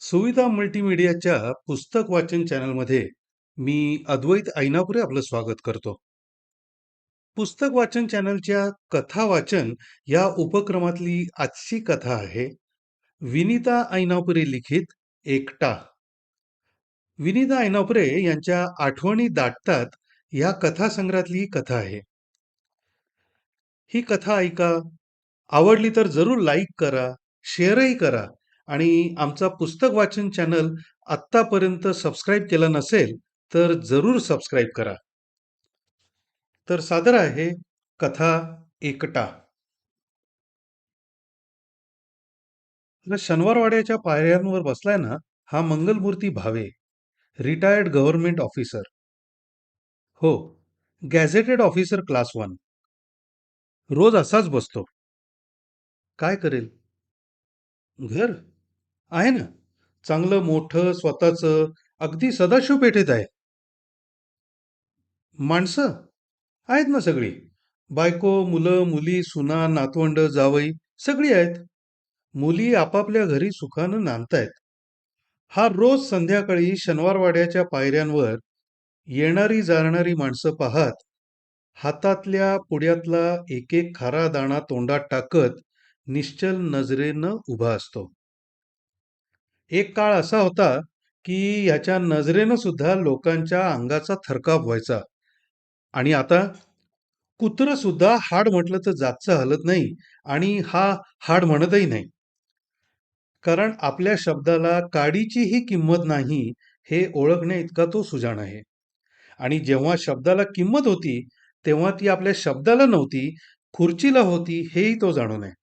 सुविधा मल्टीमीडियाच्या पुस्तक वाचन चॅनलमध्ये मी अद्वैत ऐनापुरे आपलं स्वागत करतो. पुस्तक वाचन चॅनलच्या कथा वाचन या उपक्रमातली आजची कथा आहे विनिता ऐनापुरे लिखित एकटा. विनिता ऐनापुरे यांच्या आठवणी दाटतात या कथासंग्रहातली ही कथा आहे. ही कथा ऐका, आवडली तर जरूर लाईक करा, शेअरही करा आणि आमचा पुस्तक वाचन चॅनल आत्तापर्यंत सबस्क्राईब केला नसेल तर जरूर सबस्क्राईब करा. तर सादर आहे कथा एकटा. शनिवारवाड्याच्या पायऱ्यांवर बसलाय ना हा Mangalmurti Bhave, retired government officer. हो, गॅझेटेड ऑफिसर क्लास 1. रोज असाच बसतो. काय करेल? घर आहे ना, चांगलं मोठं स्वतःचं, अगदी सदाशिव पेठेत आहे. माणसं आहेत ना सगळी, बायको, मुलं, मुली, सुना, नातवंड, जावई सगळी आहेत. मुली आपापल्या घरी सुखानं नांदतायत. हा रोज संध्याकाळी शनिवारवाड्याच्या पायऱ्यांवर येणारी जाणारी माणसं पाहत हातातल्या पुड्यातला एक एक खारा दाणा तोंडात टाकत निश्चल नजरेनं उभा असतो. एक काळ असा होता की ह्याच्या नजरेनं सुद्धा लोकांच्या अंगाचा थरकाप व्हायचा. आणि आता कुत्रं सुद्धा हाड म्हटलं तर जागचं हलत नाही आणि हा हाड म्हणतही नाही. कारण आपल्या शब्दाला काडीचीही किंमत नाही हे ओळखण्या इतका तो सुजाण आहे. आणि जेव्हा शब्दाला किंमत होती तेव्हा ती आपल्या शब्दाला नव्हती, खुर्चीला होती हेही तो जाणून आहे.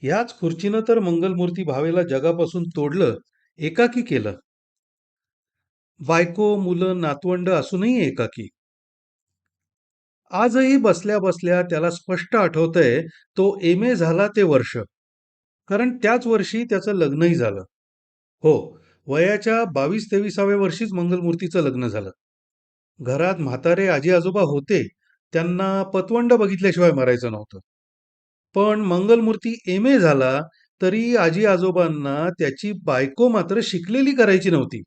ह्याच खुर्चीनं तर मंगलमूर्ती भावेला जगापासून तोडलं, एकाकी केलं. बायको, मुलं, नातवंड असूनही एकाकी. आजही बसल्या बसल्या त्याला स्पष्ट आठवतंय तो एम.ए. झाला ते वर्ष. कारण त्याच वर्षी त्याचं लग्नही झालं. हो, वयाच्या 22-23व्या वर्षीच मंगलमूर्तीचं लग्न झालं. घरात म्हातारे आजी आजोबा होते, त्यांना पतवंड बघितल्याशिवाय मरायचं नव्हतं. पण मंगलमूर्ती एम.ए. झाला तरी आजी आजोबांना त्याची बायको मात्र शिकलेली करायची नव्हती.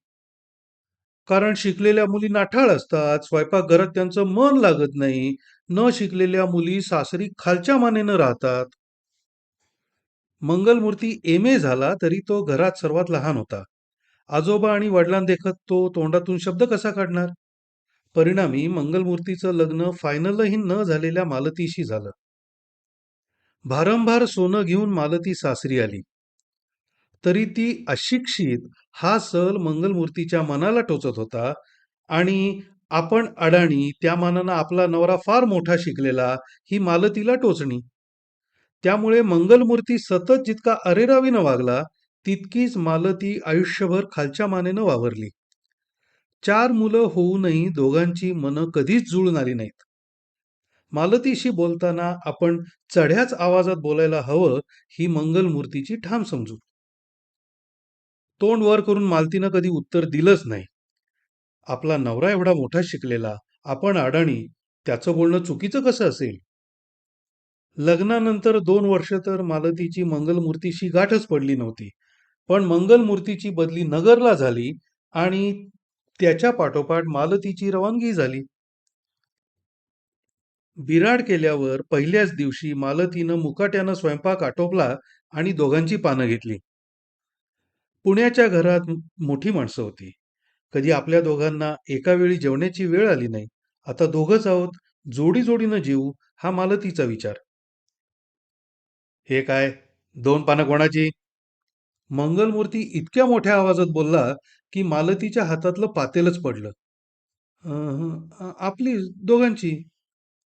कारण शिकलेल्या मुली नाठाळ असतात, स्वयंपाकघरात त्यांचं मन लागत नाही. न शिकलेल्या मुली सासरी खालच्या मानेनं राहतात. मंगलमूर्ती एम.ए. झाला तरी तो घरात सर्वात लहान होता. आजोबा आणि वडिलांदेखत तो तोंडातून शब्द कसा काढणार? परिणामी मंगलमूर्तीचं लग्न फायनलही न झालेल्या मालतीशी झालं. भारंभार सोनं घेऊन मालती सासरी आली. तरी ती अशिक्षित हा सल मंगलमूर्तीच्या मनाला टोचत होता. आणि आपण अडाणी, त्या मानानं आपला नवरा फार मोठा शिकलेला, ही मालतीला टोचणी. त्यामुळे मंगलमूर्ती सतत जितका अरेरावीनं वागला तितकीच मालती आयुष्यभर खालच्या मानेनं वावरली. 4 मुलं होऊनही दोघांची मनं कधीच जुळून आली नाहीत. मालतीशी बोलताना आपण चढ्याच आवाजात बोलायला हवं ही मंगलमूर्तीची ठाम समजूत. तोंड वर करून मालतीनं कधी उत्तर दिलंच नाही. आपला नवरा एवढा मोठा शिकलेला, आपण अडाणी, त्याचं बोलणं चुकीचं कसं असेल? लग्नानंतर 2 वर्ष तर मालतीची मंगलमूर्तीशी गाठच पडली नव्हती. पण मंगलमूर्तीची बदली नगरला झाली आणि त्याच्या पाठोपाठ मालतीची रवानगी झाली. बिराड केल्यावर पहिल्याच दिवशी मालतीनं मुकाट्यानं स्वयंपाक आटोपला आणि दोघांची पानं घेतली. पुण्याच्या घरात मोठी माणसं होती. कधी आपल्या दोघांना एका वेळी जेवण्याची वेळ आली नाही. आता दोघंच आहोत, जोडी जोडीनं जेवू हा मालतीचा विचार. हे काय, 2 पानं कोणाची? मंगलमूर्ती इतक्या मोठ्या आवाजात बोलला की मालतीच्या हातातलं पातेलच पडलं. आपली दोघांची.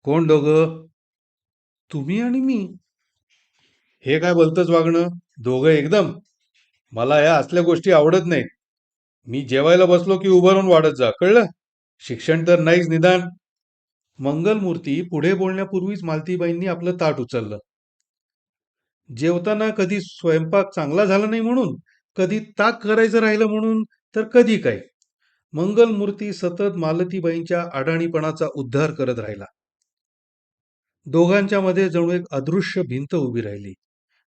कोण दोघं? तुम्ही आणि मी. हे काय बोलतच वागणं? दोघं एकदम? मला या असल्या गोष्टी आवडत नाहीत. मी जेवायला बसलो की उभं राहून वाढत जा, कळलं? शिक्षण तर नाहीच निदान. मंगलमूर्ती पुढे बोलण्यापूर्वीच मालतीबाईंनी आपलं ताट उचललं. जेवताना कधी स्वयंपाक चांगला झाला नाही म्हणून, कधी ताक करायचं राहिलं म्हणून, तर कधी काय. मंगलमूर्ती सतत मालतीबाईंच्या अडाणीपणाचा उद्धार करत राहिला. दोघांच्या मध्ये जणू एक अदृश्य भिंत उभी राहिली.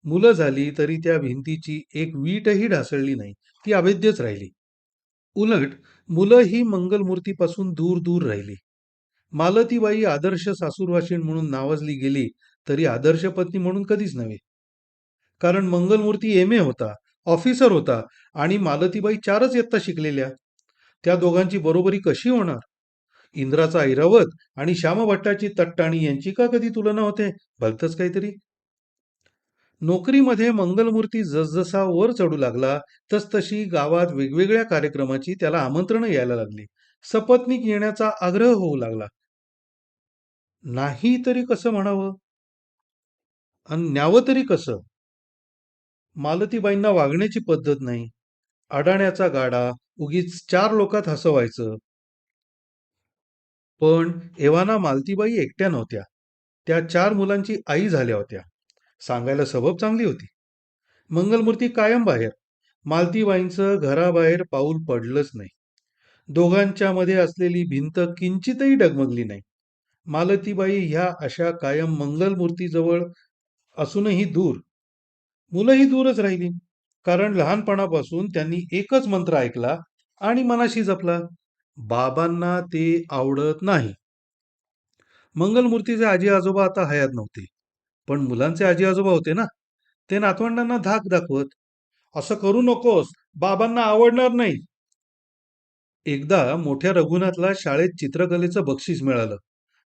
मुलं झाली तरी त्या भिंतीची एक वीटही ढासळली नाही. ती अभेद्यच राहिली. उलट मुलं ही मंगलमूर्तीपासून दूर दूर राहिली. मालतीबाई आदर्श सासूरवाशीण म्हणून नावाजली गेली, तरी आदर्श पत्नी म्हणून कधीच नव्हे. कारण मंगलमूर्ती एम ए होता, ऑफिसर होता आणि मालतीबाई 4च इयत्ता शिकलेल्या. त्या दोघांची बरोबरी कशी होणार? इंद्राचा ऐरावत आणि श्यामभट्टाची तट्टाणी यांची का कधी तुलना होते? भलतंच काहीतरी. नोकरीमध्ये मंगलमूर्ती जसजसा वर चढू लागला, तसतशी गावात वेगवेगळ्या कार्यक्रमाची त्याला आमंत्रणं यायला लागली. सपत्नीक येण्याचा आग्रह होऊ लागला. नाही तरी कसं म्हणावं आणि न्यावं तरी कसं? मालतीबाईंना वागण्याची पद्धत नाही. अडाण्याचा गाडा, उगीच 4 लोकात हसवायचं. पण एव्हाना मालतीबाई एकट्या नव्हत्या. त्या 4 मुलांची आई झाल्या होत्या. सांगायला सबब चांगली होती. मंगलमूर्ती कायम बाहेर. मालतीबाईंचं घराबाहेर पाऊल पडलंच नाही. दोघांच्या मध्ये असलेली भिंत किंचितही डगमगली नाही. मालतीबाई ह्या अशा कायम मंगलमूर्तीजवळ असूनही दूर. मुलंही दूरच राहिली. कारण लहानपणापासून त्यांनी एकच मंत्र ऐकला आणि मनाशी जपला. बाबांना ते आवडत नाही. मंगलमूर्तीचे आजी आजोबा आता हयात नव्हते. पण मुलांचे आजी आजोबा होते ना. ते नातवंडांना धाक दाखवत. असं करू नकोस, बाबांना आवडणार नाही. एकदा मोठ्या रघुनाथला शाळेत चित्रकलेचं बक्षीस मिळालं.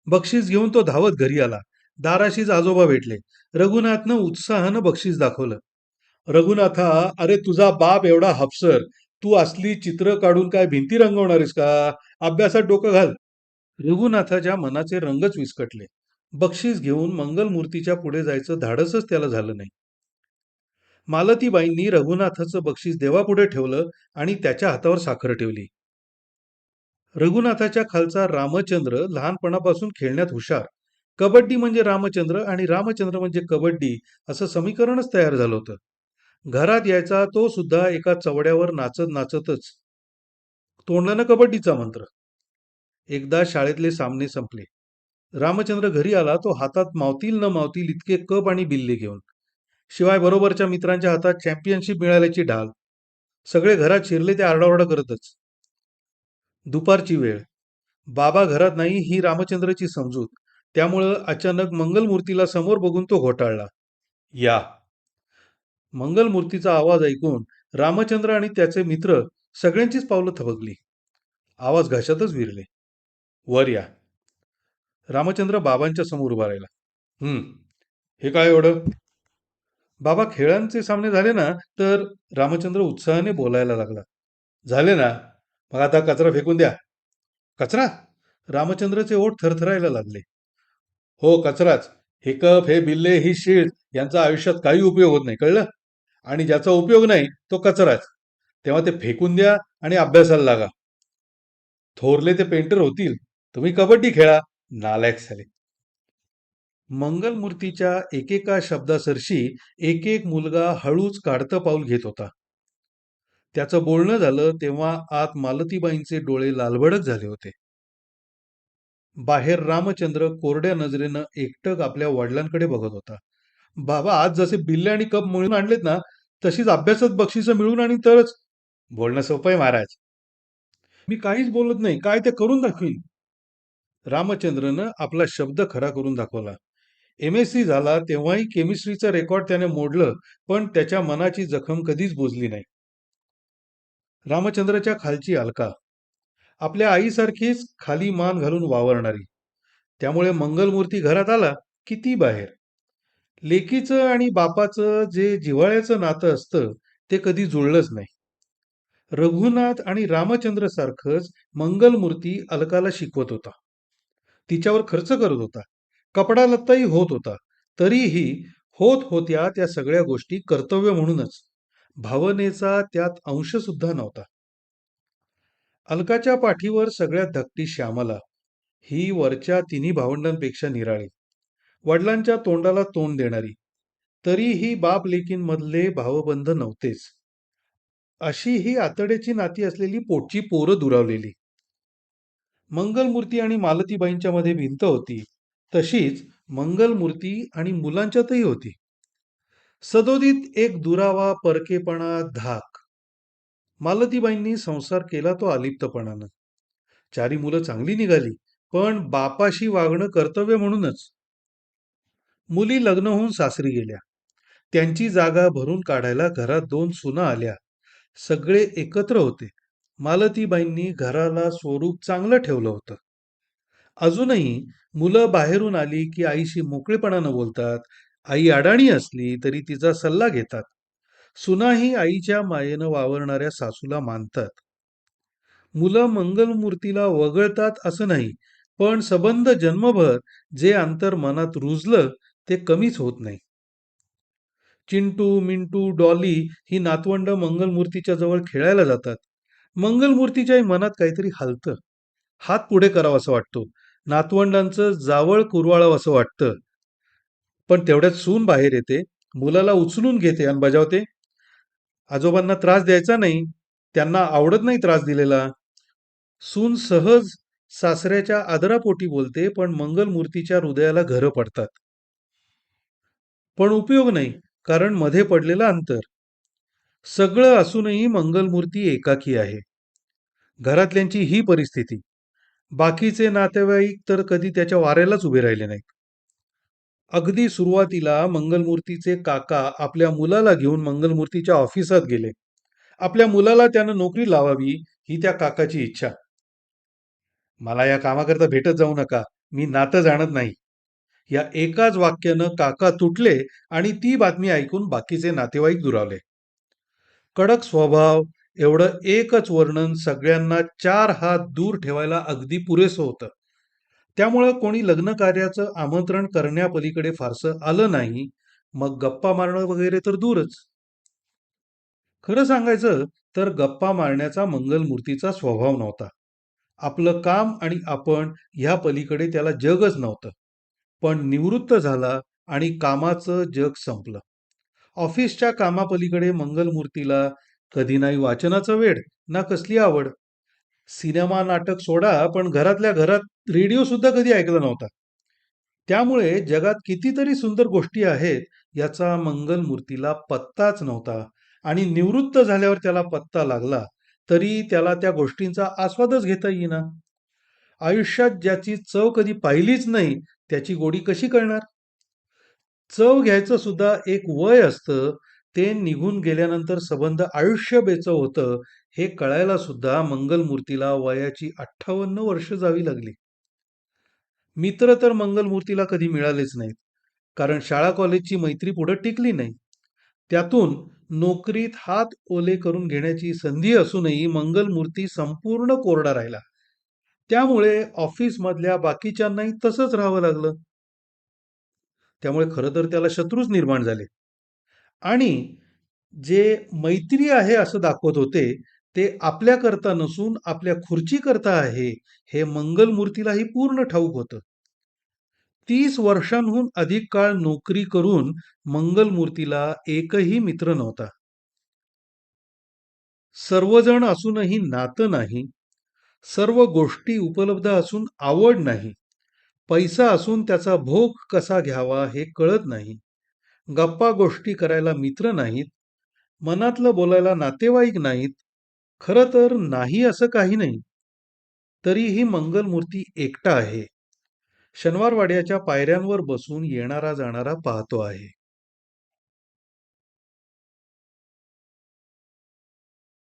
बक्षीस घेऊन तो धावत घरी आला. दाराशीच आजोबा भेटले. रघुनाथनं उत्साहानं बक्षीस दाखवलं. रघुनाथा, अरे तुझा बाप एवढा हफसर, तू असली चित्र काढून काय भिंती रंगवणारीस का? अभ्यासात डोकं घाल. रघुनाथाच्या मनाचे रंगच विस्कटले. बक्षीस घेऊन मंगलमूर्तीच्या पुढे जायचं धाडसच त्याला झालं नाही. मालतीबाईंनी रघुनाथाचं बक्षीस देवापुढे ठेवलं आणि त्याच्या हातावर साखर ठेवली. रघुनाथाच्या खालचा रामचंद्र लहानपणापासून खेळण्यात हुशार. कबड्डी म्हणजे रामचंद्र आणि रामचंद्र म्हणजे कबड्डी असं समीकरणच तयार झालं होतं. घरात यायचा तो सुद्धा एका चवड्यावर नाचत नाचतच. तोंडल्यानं कबड्डीचा मंत्र. एकदा शाळेतले सामने संपले. रामचंद्र घरी आला तो हातात मावतील न मावतील इतके कप आणि बिल्ले घेऊन. शिवाय बरोबरच्या मित्रांच्या हातात चॅम्पियनशिप मिळाल्याची ढाल. सगळे घरात शिरले ते आरडाओरडा करतच. दुपारची वेळ. बाबा घरात नाही ही रामचंद्रची समजूत. त्यामुळं अचानक मंगलमूर्तीला समोर बघून तो घोटाळला. या. मंगलमूर्तीचा आवाज ऐकून रामचंद्र आणि त्याचे मित्र सगळ्यांचीच पावलं थबकली. आवाज घशातच विरले. वर या. रामचंद्र बाबांच्या समोर उभा राहिला. हे काय एवढं? बाबा, खेळांचे सामने झाले ना तर? रामचंद्र उत्साहाने बोलायला लागला. झाले ना, मग आता कचरा फेकून द्या. कचरा? रामचंद्रचे ओठ थरथरायला लागले. हो, कचराच. हे कप, हे बिल्ले, ही शीळ यांचा आयुष्यात काही उपयोग होत नाही, कळलं? आणि ज्याचा उपयोग नाही तो कचराच. तेव्हा ते फेकून द्या आणि अभ्यासाला लागा. थोरले ते पेंटर होतील, तुम्ही कबड्डी खेळा. नालायक झाले. मंगलमूर्तीच्या एकेका शब्दासरशी एक एक मुलगा हळूच काढतं पाऊल घेत होता. त्याचं बोलणं झालं तेव्हा आत मालतीबाईंचे डोळे लालभडक झाले होते. बाहेर रामचंद्र कोरड्या नजरेनं एकटक आपल्या वडिलांकडे बघत होता. बाबा, आज जसे बिल्ले आणि कप मिळून आणलेत ना, तशीच अभ्यासात बक्षिसं मिळून आणि तरच. बोलणं सोपं आहे महाराज. मी काहीच बोलत नाही, काय ते करून दाखवीन. रामचंद्रनं आपला शब्द खरा करून दाखवला. MSc झाला तेव्हाही केमिस्ट्रीचं रेकॉर्ड त्याने मोडलं, पण त्याच्या मनाची जखम कधीच बुजली नाही. रामचंद्रच्या खालची अलका, आपल्या आईसारखीच खाली मान घालून वावरणारी. त्यामुळे मंगलमूर्ती घरात आला की ती बाहेर. लेकीचं आणि बापाचं जे जिव्हाळ्याचं नातं असतं ते कधी जुळलंच नाही. रघुनाथ आणि रामचंद्र सारखंच मंगलमूर्ती अलकाला शिकवत होता. तिच्यावर खर्च करत होता. कपडा लत्ताही होत होता. तरीही होत होत्या त्या सगळ्या गोष्टी कर्तव्य म्हणूनच. भावनेचा त्यात अंश सुद्धा नव्हता. अलकाच्या पाठीवर सगळ्यात धाकटी श्यामला. ही वरच्या तिन्ही भावंडांपेक्षा निराळी. वडिलांच्या तोंडाला तोंड देणारी. तरीही बाप लेकींमधले भावबंध नव्हतेच. अशी ही आतड्याची नाती असलेली पोटची पोरं दुरावलेली. मंगलमूर्ती आणि मालतीबाईंच्या मध्ये भिंत होती, तशीच मंगलमूर्ती आणि मुलांच्यातही होती. सदोदित एक दुरावा, परकेपणा, धाक. मालतीबाईंनी संसार केला तो अलिप्तपणानं. 4 मुलं चांगली निघाली, पण बापाशी वागणं कर्तव्य म्हणूनच. मुली लग्न होऊन सासरी गेल्या. त्यांची जागा भरून काढायला घरात 2 सुना आल्या. सगळे एकत्र होते. मालतीबाईंनी घराला स्वरूप चांगलं ठेवलं होतं. अजूनही मुलं बाहेरून आली की आईशी मोकळेपणानं बोलतात. आई अडाणी असली तरी तिचा सल्ला घेतात. सुनाही आईच्या मायेनं वावरणाऱ्या सासूला मानतात. मुलं मंगलमूर्तीला वगळतात असं नाही, पण संबंध जन्मभर जे अंतर मनात रुजलं ते कमीच होत नाही. चिंटू, मिंटू, डॉली ही नातवंड मंगलमूर्तीच्या जवळ खेळायला जातात. मंगलमूर्तीच्याही मनात काहीतरी हलतं. हात पुढे करावासा वाटतो. नातवंडांचं जावळ कुरवाळावं असं वाटतं. पण तेवढ्यात सून बाहेर येते, मुलाला उचलून घेते आणि बजावते, आजोबांना त्रास द्यायचा नाही, त्यांना आवडत नाही त्रास दिलेला. सून सहज सासऱ्याच्या आदरापोटी बोलते, पण मंगलमूर्तीच्या हृदयाला घरं पडतात. पण उपयोग नाही, कारण मध्ये पडलेलं अंतर. सगळं असूनही मंगलमूर्ती एकाकी आहे. घरातल्यांची ही परिस्थिती. बाकीचे नातेवाईक तर कधी त्याच्या वाऱ्यालाच उभे राहिले नाहीत. अगदी सुरुवातीला मंगलमूर्तीचे काका आपल्या मुलाला घेऊन मंगलमूर्तीच्या ऑफिसात गेले. आपल्या मुलाला त्यानं नोकरी लावावी ही त्या काकाची इच्छा. मला या कामाकरता भेटत जाऊ नका, मी नातं जाणत नाही. या एकाच वाक्यानं काका तुटले आणि ती बातमी ऐकून बाकीचे नातेवाईक दुरावले. कडक स्वभाव एवढं एकच वर्णन सगळ्यांना 4 हात दूर ठेवायला अगदी पुरेसं होतं. त्यामुळं कोणी लग्न कार्याचं आमंत्रण करण्यापलीकडे फारसं आलं नाही. मग गप्पा मारणं वगैरे तर दूरच. खरं सांगायचं तर गप्पा मारण्याचा मंगलमूर्तीचा स्वभाव नव्हता. आपलं काम आणि आपण ह्या पलीकडे त्याला जगच नव्हतं. पण निवृत्त झाला आणि कामाचं जग संपलं. ऑफिसच्या कामापलीकडे मंगलमूर्तीला कधी नाही वाचनाचं वेड, ना कसली आवड. सिनेमा नाटक सोडा, पण घरातल्या घरात रेडिओ सुद्धा कधी ऐकला नव्हता. त्यामुळे जगात कितीतरी सुंदर गोष्टी आहेत याचा मंगलमूर्तीला पत्ताच नव्हता. आणि निवृत्त झाल्यावर त्याला पत्ता लागला तरी त्याला त्या गोष्टींचा आस्वादच घेता येईना. आयुष्यात ज्याची चव कधी पाहिलीच नाही त्याची गोडी कशी कळणार? चव घ्यायचं सुद्धा एक वय असतं. ते निघून गेल्यानंतर संबंध आयुष्य बेचव होतं. हे कळायला सुद्धा मंगलमूर्तीला वयाची 58 वर्ष जावी लागली. मित्र तर मंगलमूर्तीला कधी मिळालेच नाहीत, कारण शाळा कॉलेजची मैत्री पुढे टिकली नाही. त्यातून नोकरीत हात ओले करून घेण्याची संधी असूनही मंगलमूर्ती संपूर्ण कोरडा राहिला. त्यामुळे ऑफिसमधल्या बाकीच्यांनाही तसंच राहावं लागलं. त्यामुळे खरं तर त्याला शत्रूच निर्माण झाले. आणि जे मैत्री आहे असं दाखवत होते, ते आपल्याकरता नसून आपल्या खुर्चीकरता आहे, हे मंगलमूर्तीलाही पूर्ण ठाऊक होतं. 30 वर्षांहून अधिक काळ नोकरी करून मंगलमूर्तीला एकही मित्र नव्हता. सर्वजण असूनही नातं नाही. सर्व गोष्टी उपलब्ध असून आवड नाही. पैसा असून त्याचा भोग कसा घ्यावा हे कळत नाही. गप्पा गोष्टी करायला मित्र नाहीत. मनातलं बोलायला नातेवाईक नाहीत. खरं तर नाही असं काही नाही. तरीही मंगलमूर्ती एकटा आहे. शनिवारवाड्याच्या पायऱ्यांवर बसून येणारा जाणारा पाहतो आहे.